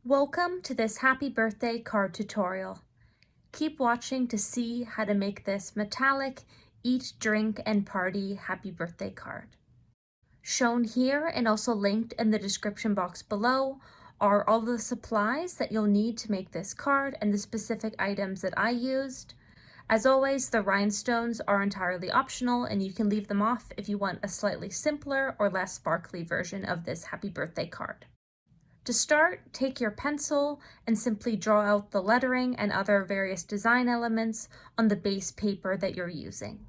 Welcome to this happy birthday card tutorial. Keep watching to see how to make this metallic eat, drink, and party happy birthday card. Shown here and also linked in the description box below are all the supplies that you'll need to make this card and the specific items that I used. As always, the rhinestones are entirely optional and you can leave them off if you want a slightly simpler or less sparkly version of this happy birthday card. To start, take your pencil and simply draw out the lettering and other various design elements on the base paper that you're using.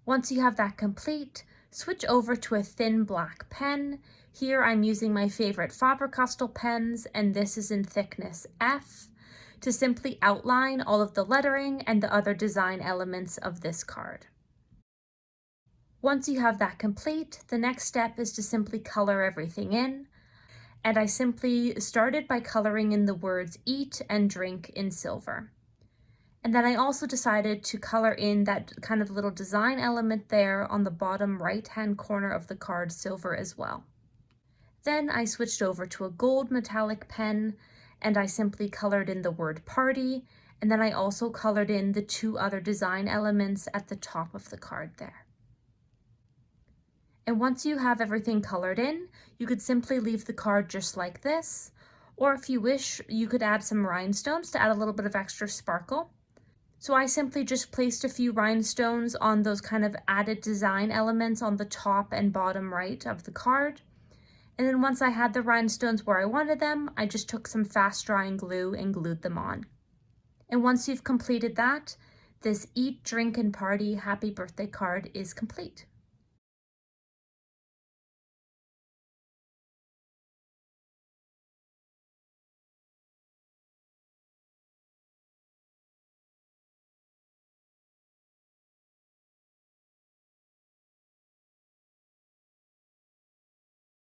Once you have that complete, switch over to a thin black pen. Here I'm using my favorite Faber-Castell pens, and this is in thickness F, to simply outline all of the lettering and the other design elements of this card. Once you have that complete, the next step is to simply color everything in. And I simply started by coloring in the words eat and drink in silver. And then I also decided to color in that kind of little design element there on the bottom right-hand corner of the card silver as well. Then I switched over to a gold metallic pen and I simply colored in the word party, and then I also colored in the two other design elements at the top of the card there. And once you have everything colored in, you could simply leave the card just like this, or if you wish, you could add some rhinestones to add a little bit of extra sparkle. So I simply just placed a few rhinestones on those kind of added design elements on the top and bottom right of the card. And then once I had the rhinestones where I wanted them, I just took some fast drying glue and glued them on. And once you've completed that, this eat, drink, and party happy birthday card is complete.